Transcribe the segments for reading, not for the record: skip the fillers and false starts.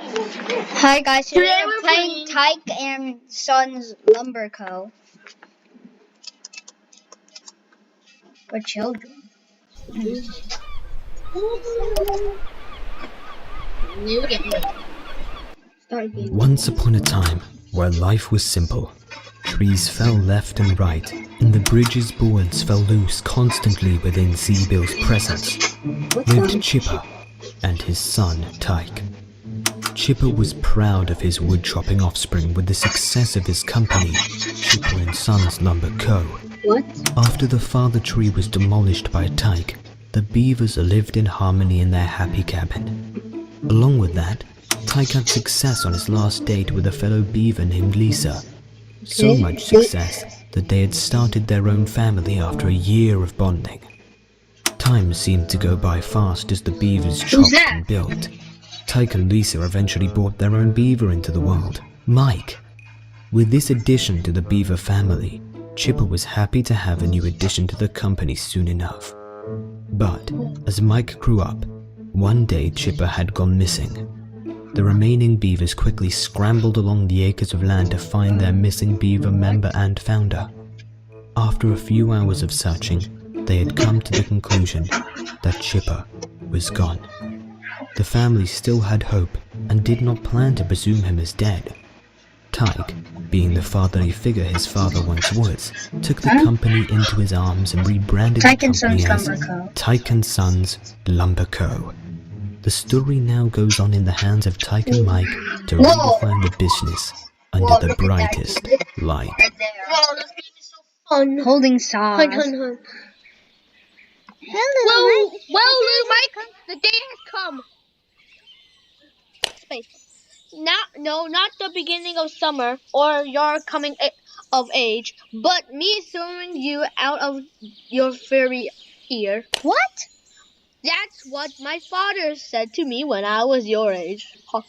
Hi guys, today Today we're we're playing playing- Tyke and Sons Lumber Co. For children. Start game. Once upon a time, where life was simple, trees fell left and right, and the bridge's boards fell loose constantly within Zeebill's presence, lived Chipper and his son Tyke. Chipper was proud of his wood-chopping offspring with the success of his company, Chipper and Sons Lumber Co. What? After the father tree was demolished by Tyke, the beavers lived in harmony in their happy cabin. Along with that, Tyke had success on his last date with a fellow beaver named Lisa. So much success that they had started their own family after a year of bonding. Time seemed to go by fast as the beavers chopped and built. Tyke and Lisa eventually brought their own beaver into the world, Mike. With this addition to the beaver family, Chipper was happy to have a new addition to the company soon enough. But as Mike grew up, one day Chipper had gone missing. The remaining beavers quickly scrambled along the acres of land to find their missing beaver member and founder. After a few hours of searching, they had come to the conclusion that Chipper was gone. The family still had hope and did not plan to presume him as dead. Tyke, being the fatherly figure his father once was, took the company into his arms and rebranded the Tyke and company Sons as Lumber Co. Tyke and Sons Lumber Co. The story now goes on in the hands of Tyke and Mike to redefine the business under the brightest light. Wow, this game is so fun. Holding saws. Hun. Well, little Mike, the day has come. Space. Not the beginning of summer or your coming of age, but me throwing you out of your fairy ear. What? That's what my father said to me when I was your age. And?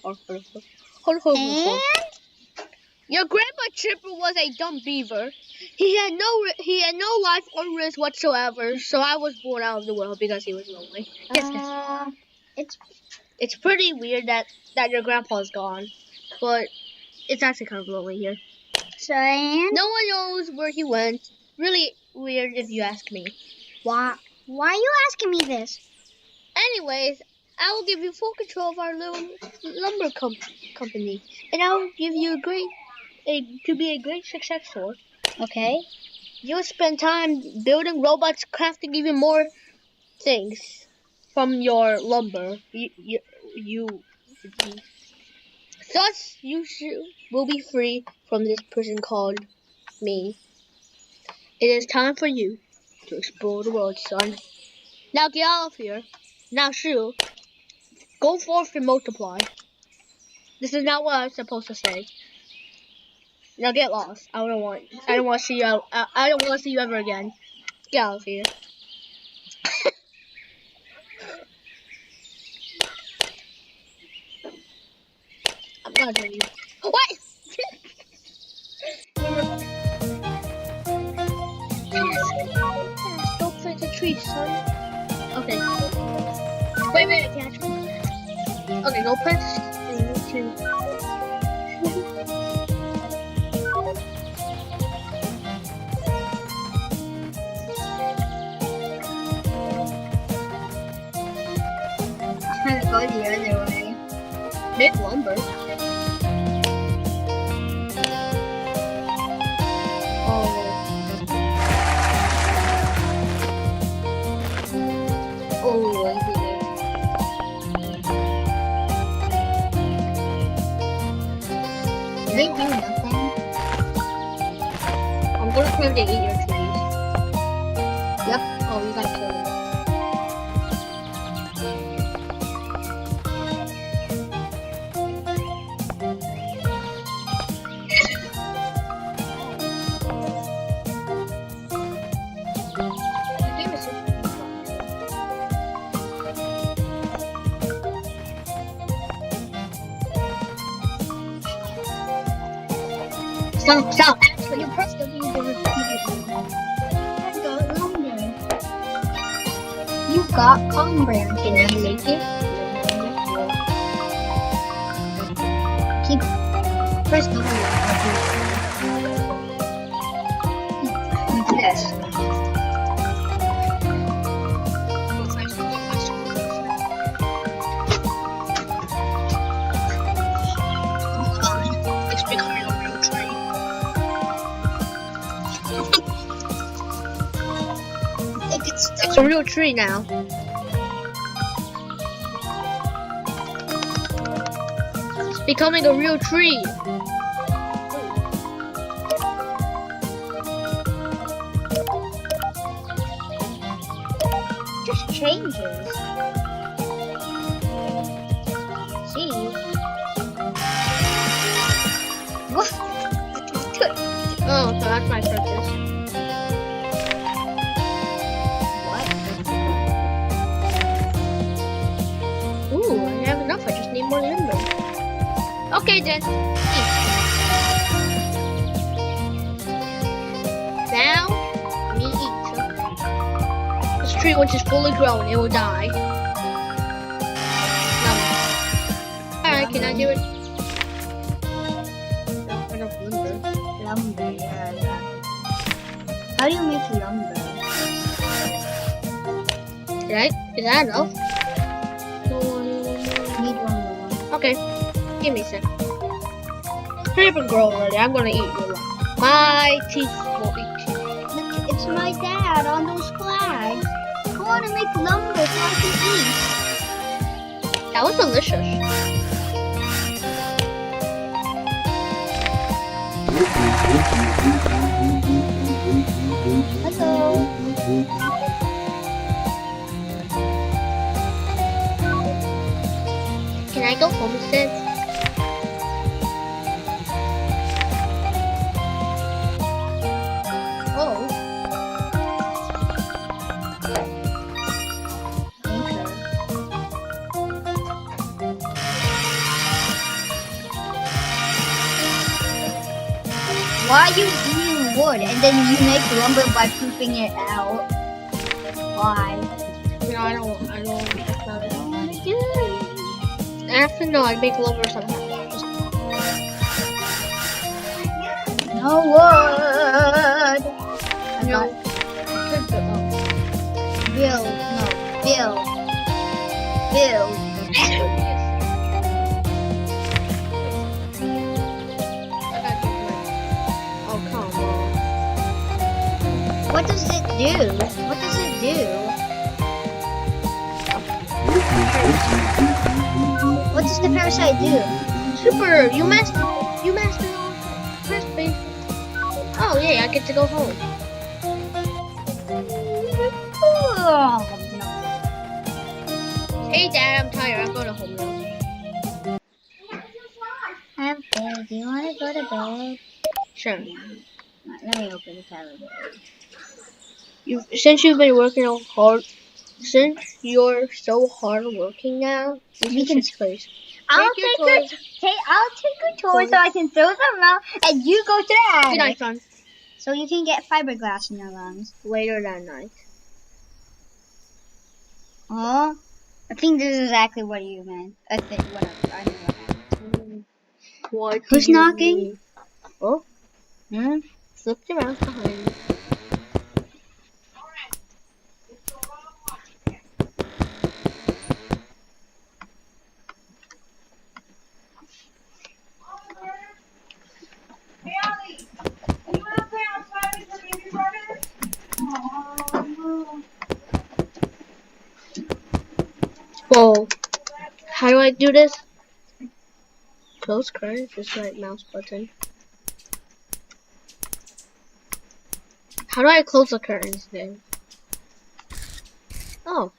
Your grandpa Chipper was a dumb beaver. He had no life or risk whatsoever, so I was born out of the world because he was lonely. It's pretty weird that your grandpa's gone, but it's actually kind of lonely here. So, and? No one knows where he went. Really weird if you ask me. Why are you asking me this? Anyways, I will give you full control of our little lumber company, and I will give you to be a great successor. Okay. You'll spend time building robots, crafting even more things from your lumber. Thus, will be free from this prison called me. It is time for you to explore the world, son. Now get out of here. Now, Shu, go forth and multiply. This is not what I was supposed to say. Now get lost. I don't want to see you out. I don't want to see you ever again. Get out of here. I'm not doing you. What? Don't plant the tree, son. Okay. Wait, catch me. Okay, go press. I'm going the other way. Make lumber. Oh, I did it. They do nothing. I'm gonna try to eat your trees. Yep. Oh, you got to. Stop. Actually, you press W to repeat it. I got lumber. You got lumber. Can I make it? Keep press W. What's this? It's becoming a real tree. It's a real tree now. It's becoming a real tree. Just changes. See? What? Oh, so that's my purpose. What? Ooh, I have enough. I just need more limbo. Okay then. Eat. Now, me eat. This tree, once it's fully grown, it will die. Alright, can I do it? Lumber, yeah. How do you make lumber? Right? Is that enough? Need one more. Okay. Give me a sec. Hurry up and grow already. I'm gonna eat your life. My teeth will eat you. Look, it's my dad on those flags. I want to make lumber so I can eat. That was delicious. Hello. Can I go home instead? Oh. Why are you eating wood and then you make lumber by pooping it out? Why? No, I don't. That's not it. I don't want to do it. Actually, no, I make lumber sometimes. No wood. No. Build. No. Build. Build. Oh, come on. What does it do? What does it do? What does the parasite do? Super, you mastered all. Press base. Oh, yeah, I get to go home. Hey, Dad, I'm tired. I'm going home now. Okay, do you want to go to bed? Sure. Let me open the calendar. Since you've been working on hard, since you're so hard working now, We can- sixth place. I'll Take your take your toys so I can throw them out, and you go to the attic. Good night, son. So you can get fiberglass in your lungs. Later that night. Oh, I think this is exactly what you meant. I think whatever. I know what happened. What? Who's do you knocking? mean? Oh, Hmm? flip your mouse behind you. Whoa. How do I do this? Close current, just right mouse button. How do I close the curtains then? Oh.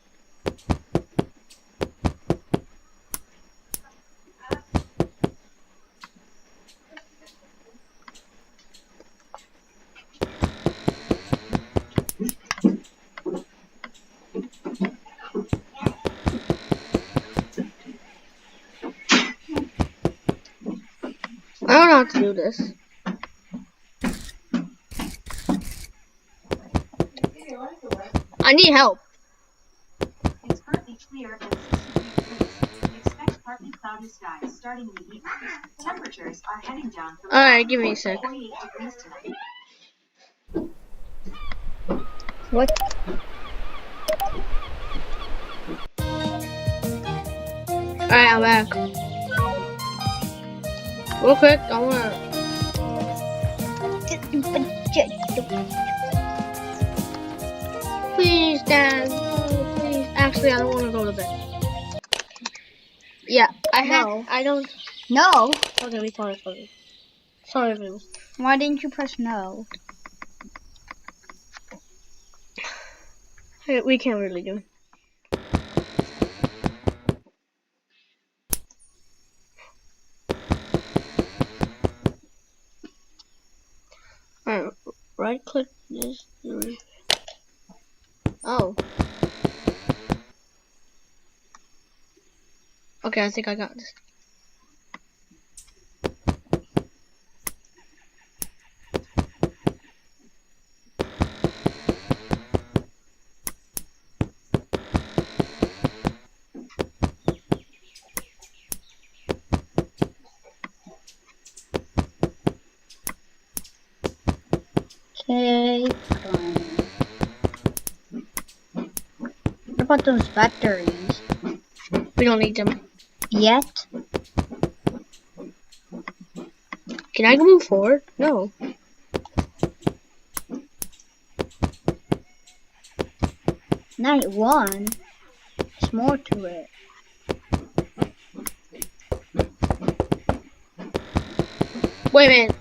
I don't know how to do this. I need help. It's currently clear at 63 degrees. Expect partly cloudy skies starting in the evening. Temperatures are heading down from Alright, give me a sec. 48 degrees tonight. What? Alright, I'm back. Real quick, I wanna. Please, Dad. No, please. Actually, I don't wanna go to bed. Yeah, No. I don't. No. Okay, we pause for it. Sorry, everyone. Why didn't you press no? Hey, we can't really do it. Alright, right click this. Oh. Okay, I think I got this. Okay. What about those batteries? We don't need them. Yet? Can I move forward? No. Night 1. There's more to it. Wait a minute.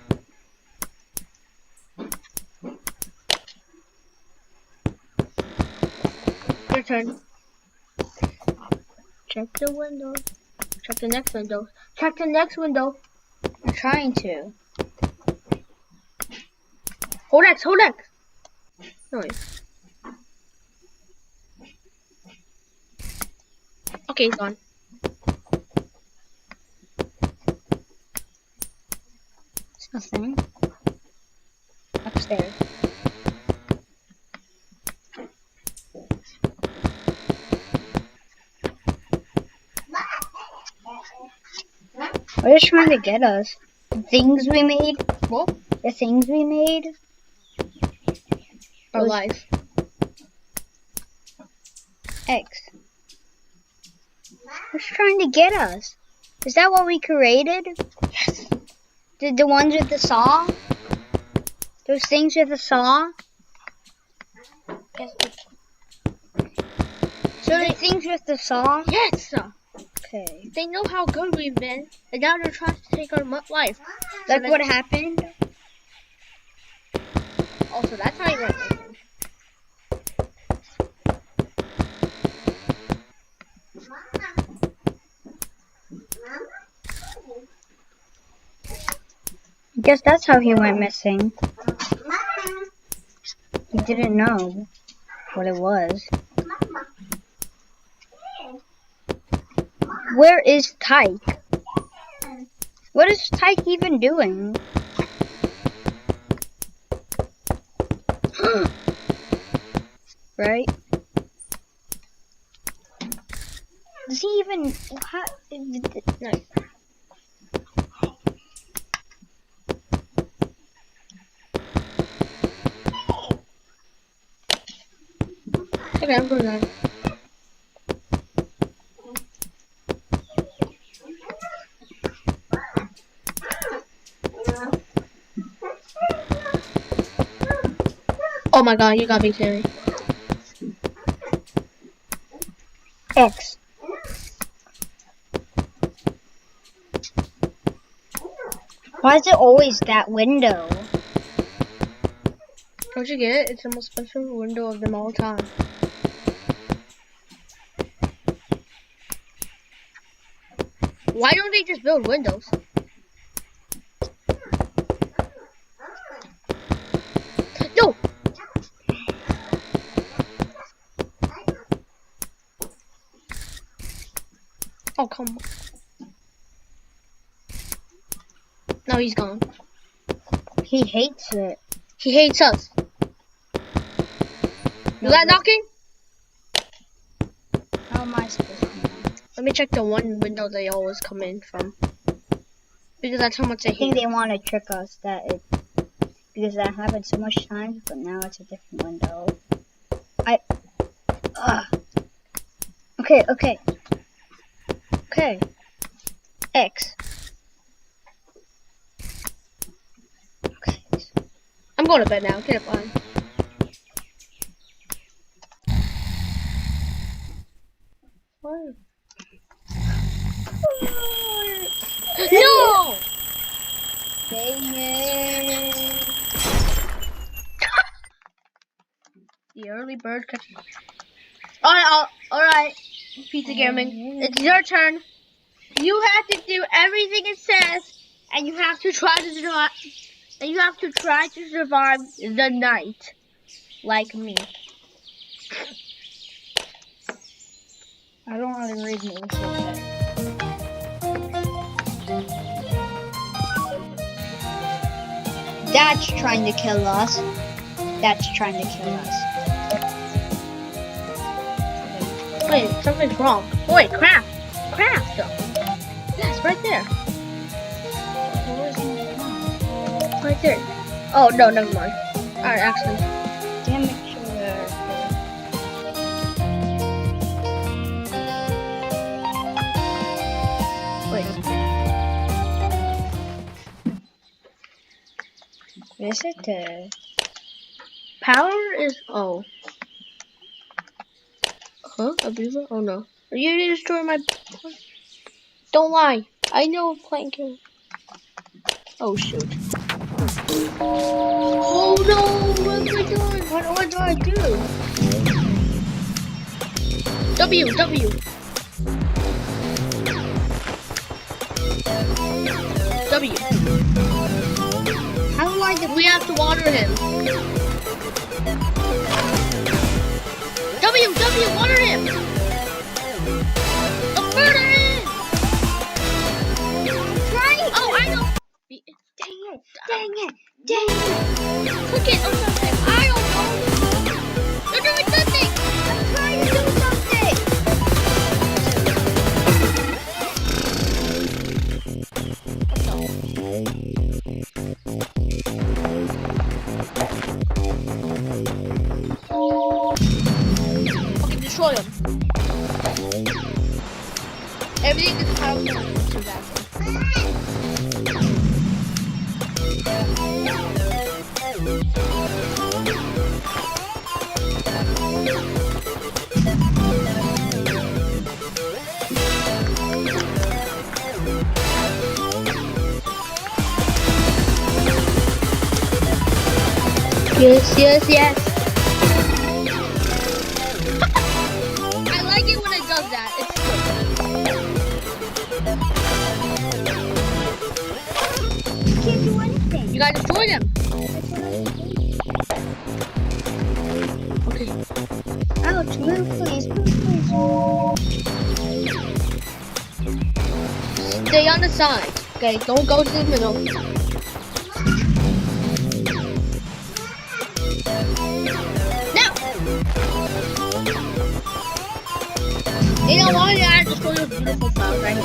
Your turn. Check the window. Check the next window. Check the next window. I'm trying to. Hold X, hold X. Noise. Okay, he's gone. There's nothing. Upstairs. What is trying to get us? The things we made? What? The things we made? Our Those- life. X. What's trying to get us? Is that what we created? Yes. The ones with the saw? Those things with the saw? Yes. So the things with the saw? Yes. Okay. They know how good we've been, and now they're trying to take our life. Like So what happened? Also, that's how you went missing. I guess that's how he went missing. He didn't know what it was. Where is Tyke? What is Tyke even doing? Right? Does he even... No. Okay, I'm going on. Oh my god, you gotta be kidding me. X. Why is it always that window? Don't you get it? It's the most special window of them all time. Why don't they just build windows? No! Oh, come on. No, he's gone. He hates it. He hates us. You got knocking? How am I supposed to know? Let me check the one window they always come in from. Because that's how much I I think hate. they want to trick us because that happened so much times, but now it's a different window. Okay. X. Okay. I'm going to bed now. Get up on. No! Dang it. The early bird catches. Alright. Pizza Gaming. It's your turn. You have to do everything it says, and you have to try to survive. And you have to try to survive the night, like me. I don't want to read names like that. That's trying to kill us. Wait, something's wrong. Wait, craft though. Yes, right there. Right there. Oh no, never mind. Alright, actually. Damn it, Wait. Visit. Power is Huh? A beaver? Oh no. You need to destroy my. Don't lie. I know a plant kill. Oh shoot. Oh no! What am I doing? What do I do? W. How do I We have to water him. W, water him! Murder him! Right. Oh, I know! Dang it. Click it or something. I don't know! You're doing nothing! I'm trying to do something. Okay, destroy him. Everything is powerful. Yes. I like it when it does that. It's good. You can't do anything. You gotta destroy them. Okay. Ouch, move please. Stay on the side. Okay, don't go to the middle. Now! You know what? I destroy your beautiful flower right here.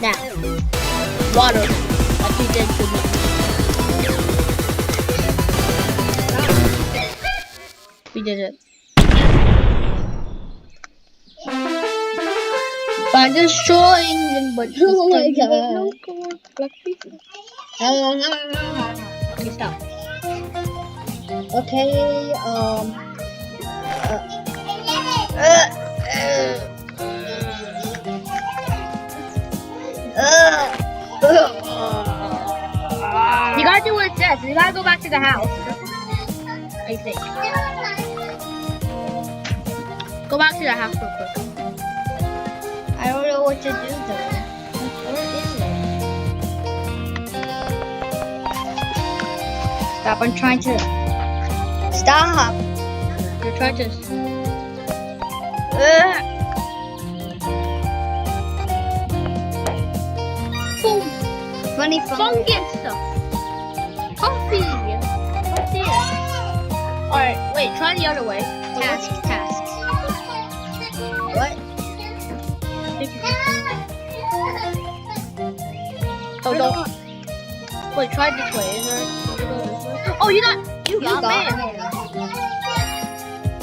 Now, water. Like you did to me. We did it. By destroying them, but oh my god. Okay, stop. Okay, You gotta do what it says. You gotta go back to the house. I think. Go back to the house real quick. I don't know what to do though. Where is it? Stop, I'm trying to... Stop! You're trying to. Boom! Funny Fungus stuff. Coffee. Right there. Alright, wait, try the other way. Tasks. Oh, don't. Wait, try this way. Is there? Oh, you got. You got me.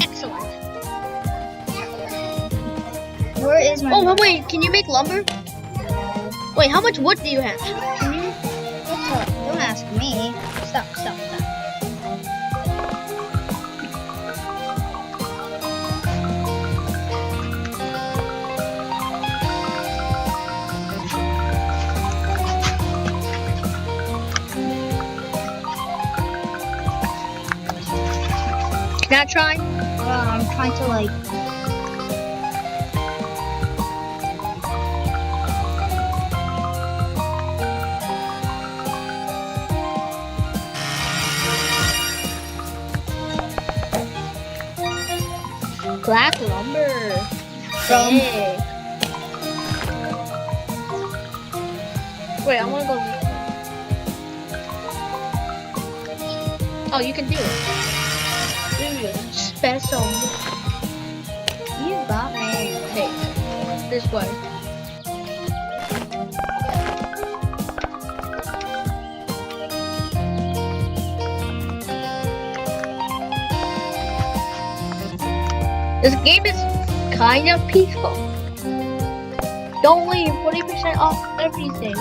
Excellent. Where is my? Oh, wait. Can you make lumber? Wait, how much wood do you have? Can you? Don't ask me. Stop. Can I try? I'm trying to like. Black lumber. From- Hey. Wait, I want to go this way. Oh, you can do it. Do it. Special. You got me. Hey, this way. This game is kind of peaceful. Don't leave, 40% off everything.